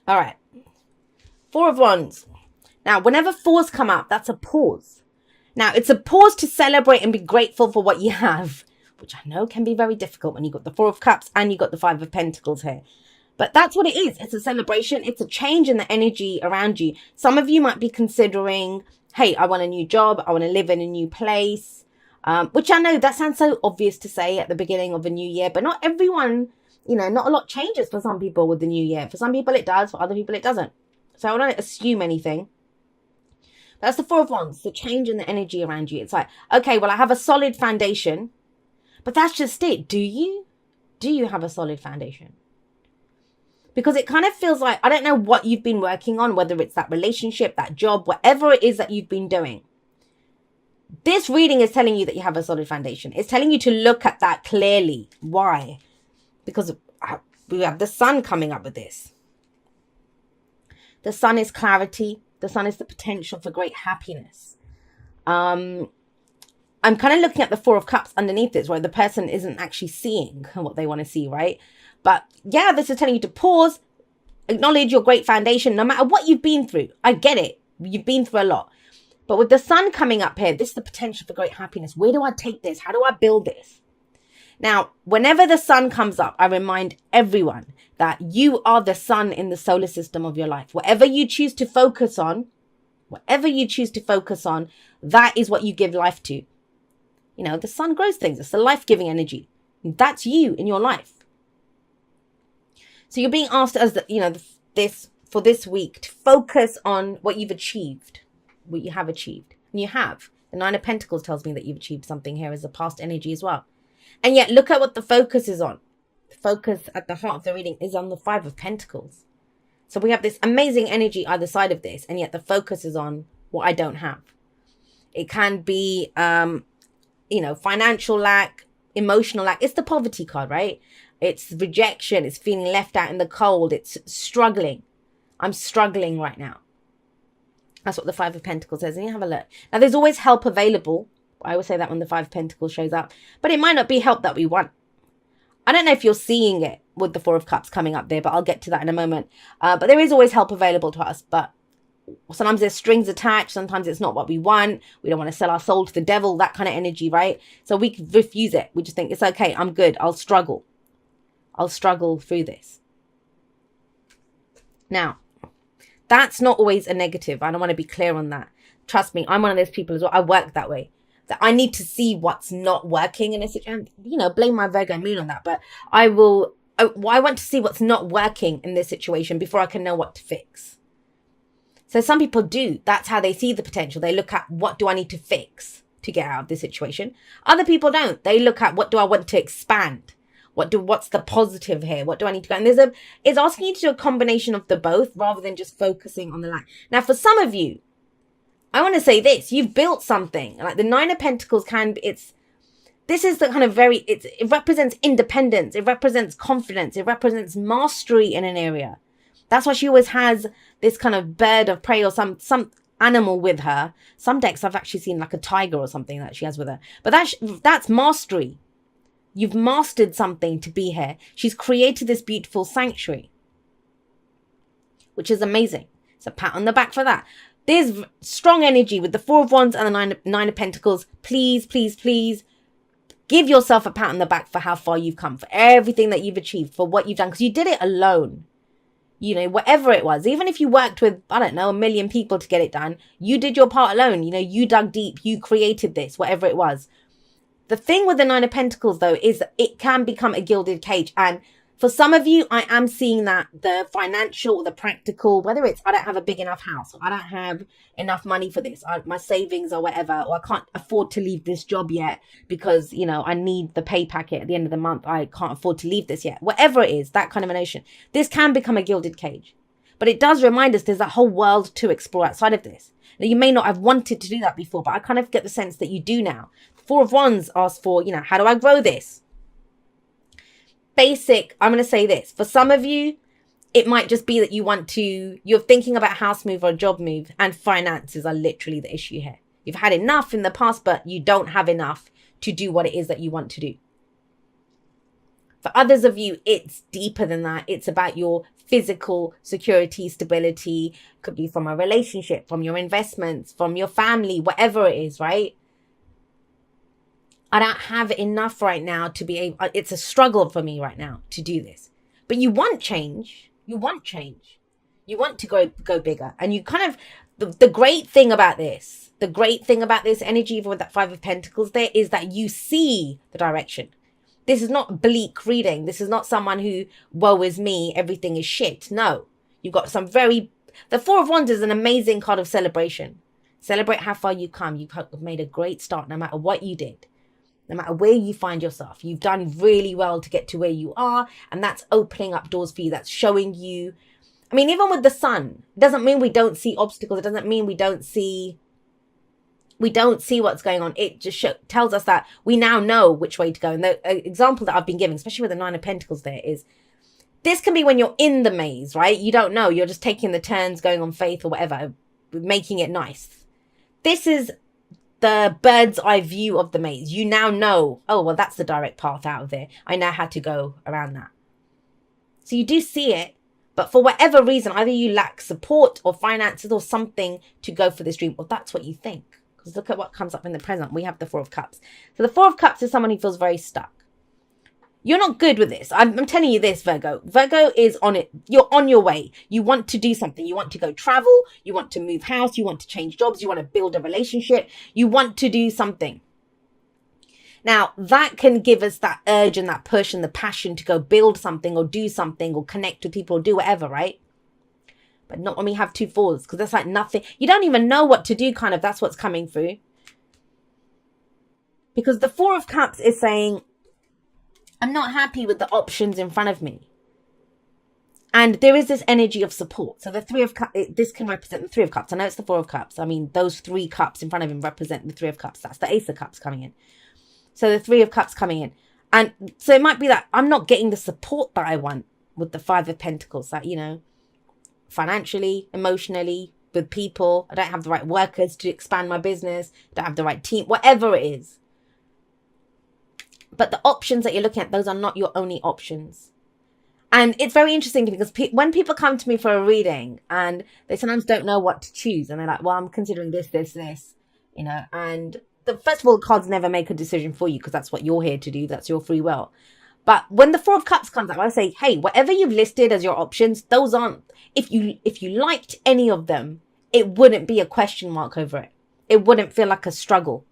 All right. Four of Wands. Now, whenever fours come up, that's a pause. Now, it's a pause to celebrate and be grateful for what you have, which I know can be very difficult when you've got the Four of Cups and you've got the Five of Pentacles here. But that's what it is. It's a celebration. It's a change in the energy around you. Some of you might be considering, hey, I want a new job. I want to live in a new place. Which I know that sounds so obvious to say at the beginning of a new year, but not everyone, not a lot changes for some people with the new year. For some people it does, for other people it doesn't. So I don't assume anything. That's the Four of Wands, the change in the energy around you. It's like, okay, well, I have a solid foundation, but that's just it. Do you? Do you have a solid foundation? Because it kind of feels like, I don't know what you've been working on, whether it's that relationship, that job, whatever it is that you've been doing. This reading is telling you that you have a solid foundation. It's telling you to look at that clearly. Why? Because we have the sun coming up with this. The sun is clarity. The sun is the potential for great happiness. I'm kind of looking at the Four of Cups underneath this, where the person isn't actually seeing what they want to see, right? But yeah, this is telling you to pause, acknowledge your great foundation, no matter what you've been through. I get it. You've been through a lot. But with the sun coming up here, this is the potential for great happiness. Where do I take this? How do I build this? Now, whenever the sun comes up, I remind everyone that you are the sun in the solar system of your life. Whatever you choose to focus on, that is what you give life to. The sun grows things. It's the life-giving energy. That's you in your life. So you're being asked as for this week to focus on what you've achieved, what you have achieved. And you have. The Nine of Pentacles tells me that you've achieved something here as a past energy as well. And yet look at what the focus is on. The focus at the heart of the reading is on the Five of Pentacles. So we have this amazing energy either side of this, and yet the focus is on what I don't have. It can be, financial lack, emotional lack. It's the poverty card, right? It's rejection. It's feeling left out in the cold. It's struggling. I'm struggling right now. That's what the Five of Pentacles says. And you have a look. Now, there's always help available. I always say that when the Five of Pentacles shows up. But it might not be help that we want. I don't know if you're seeing it with the Four of Cups coming up there, but I'll get to that in a moment. But there is always help available to us. But sometimes there's strings attached. Sometimes it's not what we want. We don't want to sell our soul to the devil, that kind of energy, right? So we can refuse it. We just think, it's okay, I'm good. I'll struggle through this. Now, that's not always a negative. I don't want to be clear on that. Trust me, I'm one of those people as well. I work that way. That I need to see what's not working in a situation. Blame my Virgo moon on that. But I want to see what's not working in this situation before I can know what to fix. So some people do. That's how they see the potential. They look at, what do I need to fix to get out of this situation? Other people don't. They look at, what do I want to expand? What's the positive here? What do I need to go? And it's asking you to do a combination of the both rather than just focusing on the lack. Now, for some of you, I want to say this, you've built something. Like the Nine of Pentacles this is the kind of it represents independence. It represents confidence. It represents mastery in an area. That's why she always has this kind of bird of prey or some animal with her. Some decks I've actually seen like a tiger or something that she has with her. But that's mastery. You've mastered something to be here. She's created this beautiful sanctuary, which is amazing. So pat on the back for that. There's strong energy with the Four of Wands and the Nine of Pentacles. Please, please, please give yourself a pat on the back for how far you've come, for everything that you've achieved, for what you've done, because you did it alone. Whatever it was, even if you worked with, I don't know, 1 million people to get it done, you did your part alone. You dug deep, you created this, whatever it was. The thing with the Nine of Pentacles, though, is it can become a gilded cage. And for some of you, I am seeing that the financial, the practical, whether it's I don't have a big enough house, or I don't have enough money for this, my savings or whatever, or I can't afford to leave this job yet because, I need the pay packet at the end of the month. I can't afford to leave this yet. Whatever it is, that kind of a notion. This can become a gilded cage. But it does remind us there's a whole world to explore outside of this. Now, you may not have wanted to do that before, but I kind of get the sense that you do now. Four of Wands asks for, how do I grow this? Basic, I'm going to say this. For some of you, it might just be that you're thinking about a house move or a job move, and finances are literally the issue here. You've had enough in the past, but you don't have enough to do what it is that you want to do. For others of you, it's deeper than that. It's about your physical security, stability. Could be from a relationship, from your investments, from your family, whatever it is, right? I don't have enough right now to be able, it's a struggle for me right now to do this. But you want change. You want change. You want to go bigger. And you kind of, the great thing about this energy, even with that Five of Pentacles there, is that you see the direction. This is not bleak reading. This is not someone who, woe is me, everything is shit. No, you've got some the Four of Wands is an amazing card of celebration. Celebrate how far you come. You've made a great start no matter what you did. No matter where you find yourself, you've done really well to get to where you are. And that's opening up doors for you. That's showing you. I mean, even with the sun, it doesn't mean we don't see obstacles. It doesn't mean we don't see what's going on. It just tells us that we now know which way to go. And the example that I've been giving, especially with the Nine of Pentacles there, is this can be when you're in the maze, right? You don't know. You're just taking the turns, going on faith or whatever, making it nice. This is the bird's eye view of the maze. You now know, oh, well, that's the direct path out of there. I know how to go around that. So you do see it, but for whatever reason, either you lack support or finances or something to go for this dream, or that's what you think. Because look at what comes up in the present. We have the Four of Cups. So the Four of Cups is someone who feels very stuck. You're not good with this. I'm telling you this, Virgo. Virgo is on it. You're on your way. You want to do something. You want to go travel. You want to move house. You want to change jobs. You want to build a relationship. You want to do something. Now, that can give us that urge and that push and the passion to go build something or do something or connect with people or do whatever, right? But not when we have two fours, because that's like nothing. You don't even know what to do, kind of. That's what's coming through. Because the Four of Cups is saying, I'm not happy with the options in front of me. And there is this energy of support. So the Three of Cups, this can represent the Three of Cups. I know it's the Four of Cups. I mean, those three cups in front of him represent the Three of Cups. That's the Ace of Cups coming in. So the Three of Cups coming in. And so it might be that I'm not getting the support that I want with the Five of Pentacles. That, you know, financially, emotionally, with people. I don't have the right workers to expand my business. I don't have the right team, whatever it is. But the options that you're looking at, those are not your only options. And it's very interesting because when people come to me for a reading and they sometimes don't know what to choose, and they're like, well, I'm considering this, you know, and first of all, cards never make a decision for you because that's what you're here to do. That's your free will. But when the Four of Cups comes up, I say, hey, whatever you've listed as your options, those aren't, if you liked any of them, it wouldn't be a question mark over it. It wouldn't feel like a struggle.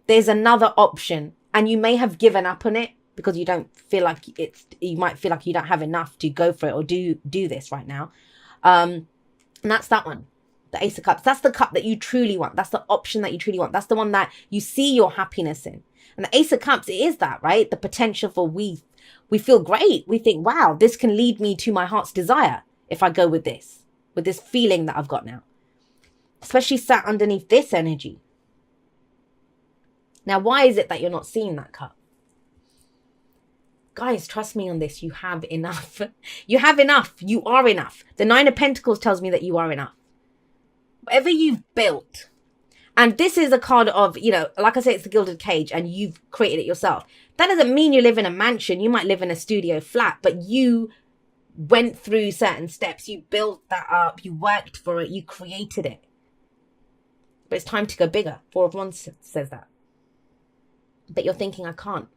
There's another option. And you may have given up on it because you don't feel like you might feel like you don't have enough to go for it or do this right now. And that's that one, the Ace of Cups. That's the cup that you truly want. That's the option that you truly want. That's the one that you see your happiness in. And the Ace of Cups, it is that, right? The potential for we feel great. We think, wow, this can lead me to my heart's desire if I go with this feeling that I've got now. Especially sat underneath this energy. Now, why is it that you're not seeing that cup? Guys, trust me on this. You have enough. You have enough. You are enough. The Nine of Pentacles tells me that you are enough. Whatever you've built. And this is a card of, you know, like I say, it's the gilded cage and you've created it yourself. That doesn't mean you live in a mansion. You might live in a studio flat, but you went through certain steps. You built that up. You worked for it. You created it. But it's time to go bigger. Four of Wands says that. But you're thinking, I can't.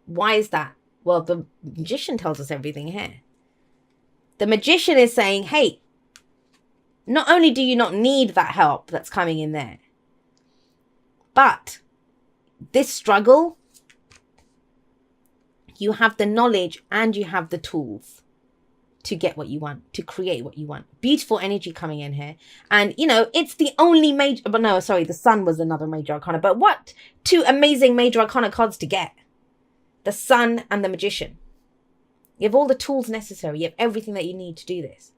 Why is that? Well, the Magician tells us everything here. The Magician is saying, hey, not only do you not need that help that's coming in there, but this struggle, you have the knowledge and you have the tools to get what you want, to create what you want. Beautiful energy coming in here. And, you know, it's the only major, but no, sorry, the Sun was another major arcana. But what two amazing major arcana cards to get? The Sun and the Magician. You have all the tools necessary. You have everything that you need to do this.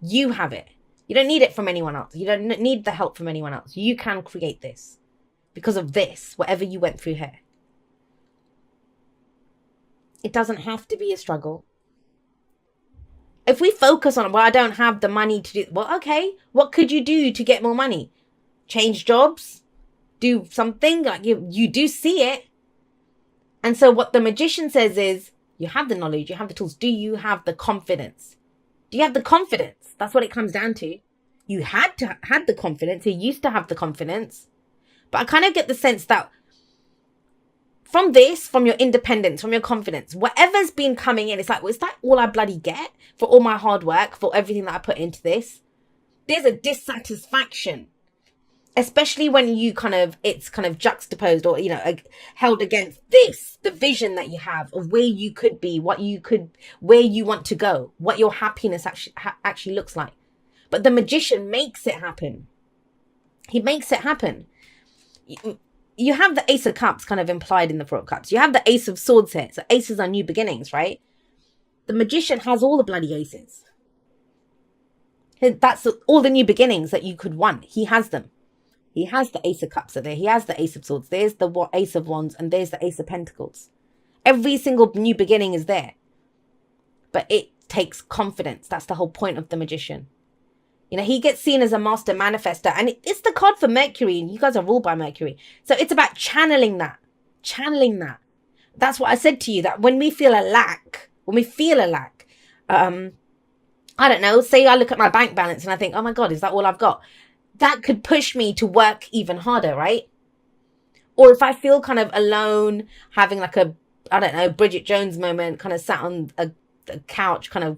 You have it. You don't need it from anyone else. You don't need the help from anyone else. You can create this because of this, whatever you went through here. It doesn't have to be a struggle. If we focus on, well, I don't have the money to do, well, okay, what could you do to get more money? Change jobs? Do something? Like you do see it. And so what the Magician says is, You have the knowledge, you have the tools. Do you have the confidence? Do you have the confidence? That's what it comes down to. You had the confidence. You used to have the confidence. But I kind of get the sense that from this, from your independence, from your confidence, whatever's been coming in, it's like, well, is that all I bloody get for all my hard work, for everything that I put into this? There's a dissatisfaction, especially when you it's kind of juxtaposed or, held against this, the vision that you have of where you could be, where you want to go, what your happiness actually looks like. But the magician makes it happen. He makes it happen. You have the Ace of Cups kind of implied in the Four of Cups. You have the Ace of Swords here. So aces are new beginnings, right? The magician has all the bloody aces. That's all the new beginnings that you could want. He has them. He has the Ace of Cups there. He has the Ace of Swords. There's the Ace of Wands and there's the Ace of Pentacles. Every single new beginning is there. But it takes confidence. That's the whole point of the magician. He gets seen as a master manifester, and it's the card for Mercury, and you guys are ruled by Mercury. So it's about channeling that. That's what I said to you, that when we feel a lack, I don't know, say I look at my bank balance and I think, oh my God, is that all I've got? That could push me to work even harder, right? Or if I feel kind of alone, having like a, I don't know, Bridget Jones moment, kind of sat on a couch, kind of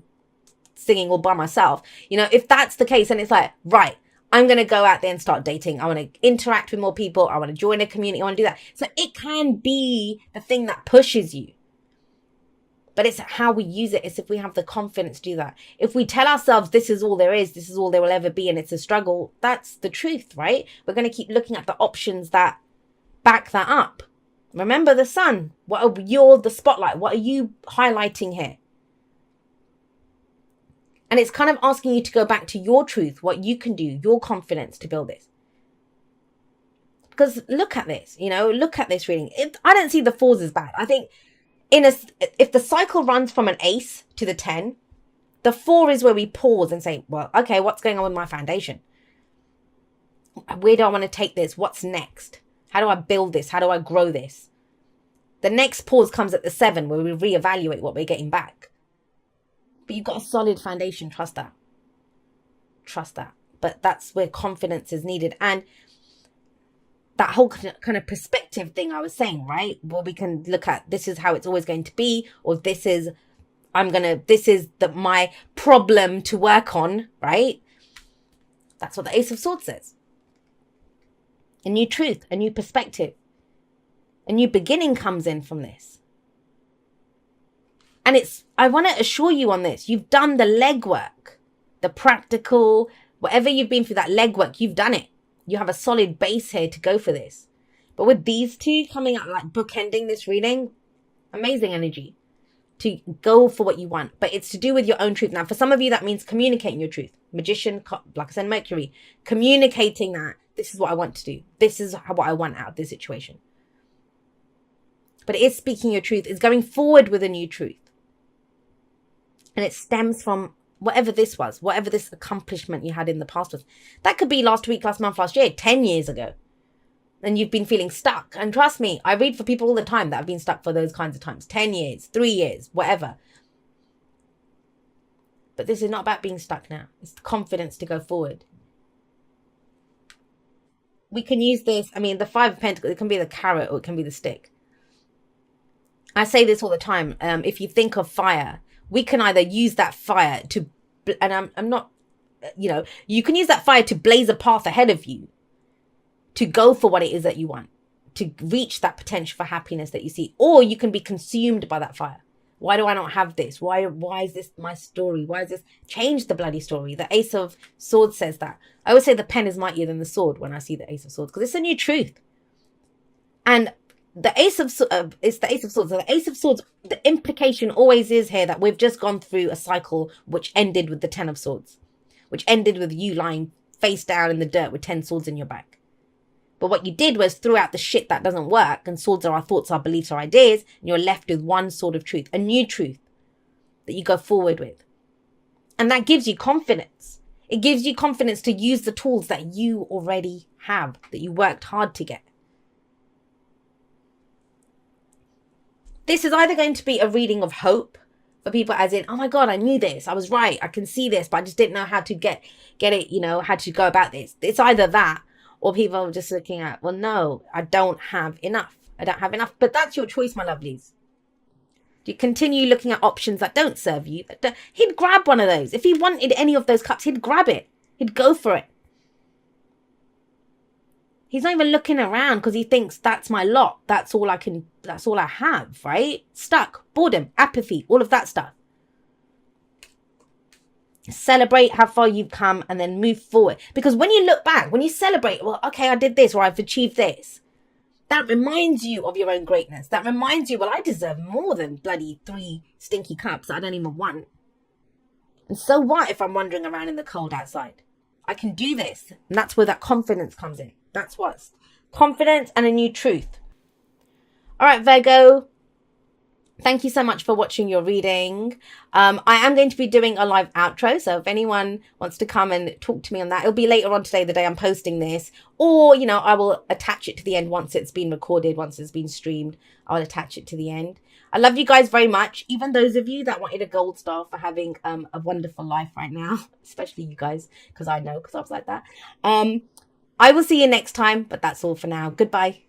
singing all by myself, if that's the case, and it's like, right, I'm going to go out there and start dating. I want to interact with more people. I want to join a community. I want to do that. So it can be the thing that pushes you. But it's how we use it. It's if we have the confidence to do that. If we tell ourselves this is all there is, this is all there will ever be, and it's a struggle, that's the truth, right? We're going to keep looking at the options that back that up. Remember the sun. You're the spotlight. What are you highlighting here? And it's kind of asking you to go back to your truth, what you can do, your confidence to build this. Because look at this, look at this reading. I don't see the fours as bad. I think if the cycle runs from an ace to the 10, the 4 is where we pause and say, well, okay, what's going on with my foundation? Where do I want to take this? What's next? How do I build this? How do I grow this? The next pause comes at the 7, where we reevaluate what we're getting back. But you've got a solid foundation. Trust that. But that's where confidence is needed. And that whole kind of perspective thing I was saying, right? Where we can look at, this is how it's always going to be, or this is my problem to work on, right? That's what the Ace of Swords says. A new truth, a new perspective, a new beginning comes in from this. And I want to assure you on this, you've done the legwork, the practical, whatever you've been through, that legwork, you've done it. You have a solid base here to go for this. But with these two coming out, like bookending this reading, amazing energy to go for what you want. But it's to do with your own truth. Now, for some of you, that means communicating your truth. Magician, like I said, Mercury, communicating that this is what I want to do. This is what I want out of this situation. But it is speaking your truth. It's going forward with a new truth. And it stems from whatever this was, whatever this accomplishment you had in the past was. That could be last week, last month, last year, 10 years ago. And you've been feeling stuck. And trust me, I read for people all the time that have been stuck for those kinds of times. 10 years, 3 years, whatever. But this is not about being stuck now. It's the confidence to go forward. We can use this, the 5 of Pentacles, it can be the carrot or it can be the stick. I say this all the time. If you think of fire, we can either use that fire to, and I'm not, you can use that fire to blaze a path ahead of you, to go for what it is that you want, to reach that potential for happiness that you see. Or you can be consumed by that fire. Why do I not have this? Why is this my story? Why is this? Change the bloody story. The Ace of Swords says that. I always say the pen is mightier than the sword when I see the Ace of Swords, because it's a new truth. And the Ace of it's the Ace of Swords. So the Ace of Swords, the implication always is here that we've just gone through a cycle which ended with the 10 of Swords, which ended with you lying face down in the dirt with 10 swords in your back. But what you did was threw out the shit that doesn't work, and swords are our thoughts, our beliefs, our ideas, and you're left with one sword of truth, a new truth that you go forward with. And that gives you confidence. It gives you confidence to use the tools that you already have, that you worked hard to get. This is either going to be a reading of hope for people, as in, oh my God, I knew this. I was right. I can see this, but I just didn't know how to get it, how to go about this. It's either that, or people are just looking at, well, no, I don't have enough. I don't have enough. But that's your choice, my lovelies. Do you continue looking at options that don't serve you? He'd grab one of those. If he wanted any of those cups, he'd grab it. He'd go for it. He's not even looking around because he thinks that's my lot. That's all I have, right? Stuck, boredom, apathy, all of that stuff. Celebrate how far you've come and then move forward. Because when you look back, when you celebrate, well, okay, I did this or I've achieved this, that reminds you of your own greatness. That reminds you, well, I deserve more than bloody 3 stinky cups that I don't even want. And so what if I'm wandering around in the cold outside? I can do this. And that's where that confidence comes in. That's what's confidence and a new truth. All right, Virgo. Thank you so much for watching your reading. I am going to be doing a live outro. So if anyone wants to come and talk to me on that, it'll be later on today, the day I'm posting this. Or, I will attach it to the end once it's been recorded, once it's been streamed. I'll attach it to the end. I love you guys very much. Even those of you that wanted a gold star for having a wonderful life right now. Especially you guys, because I know, because I was like that. I will see you next time, but that's all for now. Goodbye.